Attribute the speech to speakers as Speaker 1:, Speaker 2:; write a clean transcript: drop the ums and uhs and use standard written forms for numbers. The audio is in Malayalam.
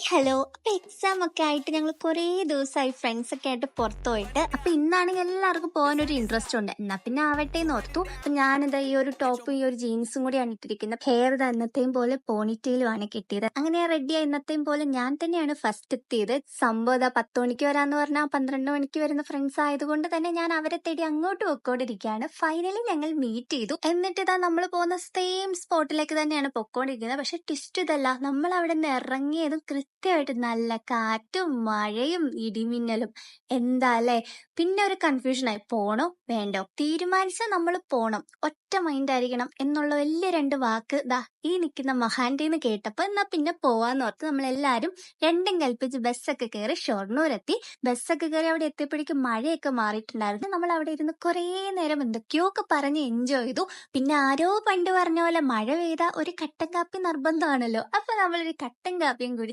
Speaker 1: ഹലോ. അപ്പൊ എക്സാം ഒക്കെ ആയിട്ട് ഞങ്ങൾ കുറേ ദിവസമായി ഫ്രണ്ട്സ് ഒക്കെ ആയിട്ട് പുറത്തു പോയിട്ട്. അപ്പൊ ഇന്നാണെങ്കിൽ എല്ലാവർക്കും പോകാൻ ഒരു ഇൻട്രസ്റ്റ് ഉണ്ട്. എന്നാ പിന്നെ ആവട്ടെ എന്ന് ഓർത്തു. അപ്പൊ ഞാനിതാ ഈ ഒരു ടോപ്പും ഈ ഒരു ജീൻസും കൂടിയാണ് ഇട്ടിരിക്കുന്നത്. ഹെയർ എന്നത്തെയും പോലെ പോണിറ്റെയിലുമാണ് കിട്ടിയത്. അങ്ങനെ റെഡിയായി എന്നത്തെയും പോലെ ഞാൻ തന്നെയാണ് ഫസ്റ്റ് എത്തിയത്. സംഭവം ഇതാ 10 മണിക്ക് വരാന്ന് പറഞ്ഞാൽ 12 മണിക്ക് വരുന്ന ഫ്രണ്ട്സ് ആയതുകൊണ്ട് തന്നെ ഞാൻ അവരെ തേടി അങ്ങോട്ട് പൊക്കോണ്ടിരിക്കുകയാണ്. ഫൈനലി ഞങ്ങൾ മീറ്റ് ചെയ്തു. എന്നിട്ട് ഇതാ നമ്മൾ പോകുന്ന സെയിം സ്പോട്ടിലേക്ക് തന്നെയാണ് പൊക്കോണ്ടിരിക്കുന്നത്. പക്ഷെ ട്വിസ്റ്റ് ഇതല്ല, നമ്മൾ അവിടെ നിന്ന് ഇറങ്ങിയതും കൃത്യമായിട്ട് നല്ല കാറ്റും മഴയും ഇടിമിന്നലും. എന്താ അല്ലേ? പിന്നെ ഒരു കൺഫ്യൂഷനായി, പോണോ വേണ്ടോ? തീരുമാനിച്ചാൽ നമ്മൾ പോണം, ഒറ്റ മൈൻഡ് ആയിരിക്കണം എന്നുള്ള വലിയ 2 വാക്ക് ദാ ഈ നിൽക്കുന്ന മഹാന്റെന്ന് കേട്ടപ്പോ എന്നാ പിന്നെ പോവാന്ന് ഓർത്ത് നമ്മളെല്ലാരും രണ്ടും കൽപ്പിച്ച് ബസ്സൊക്കെ കയറി ഷൊർണൂർ എത്തി. ബസ്സൊക്കെ കയറി അവിടെ എത്തിയപ്പോഴേക്കും മഴയൊക്കെ മാറിയിട്ടുണ്ടായിരുന്നു. നമ്മൾ അവിടെ ഇരുന്ന് കുറേ നേരം എന്തൊക്കെയോ ഒക്കെ പറഞ്ഞ് എൻജോയ് ചെയ്തു. പിന്നെ ആരോ പണ്ട് പറഞ്ഞ പോലെ മഴ പെയ്ത ഒരു കട്ടൻ കാപ്പി നിർബന്ധമാണല്ലോ. അപ്പൊ നമ്മളൊരു കട്ടൻ കാപ്പിയും കൂടി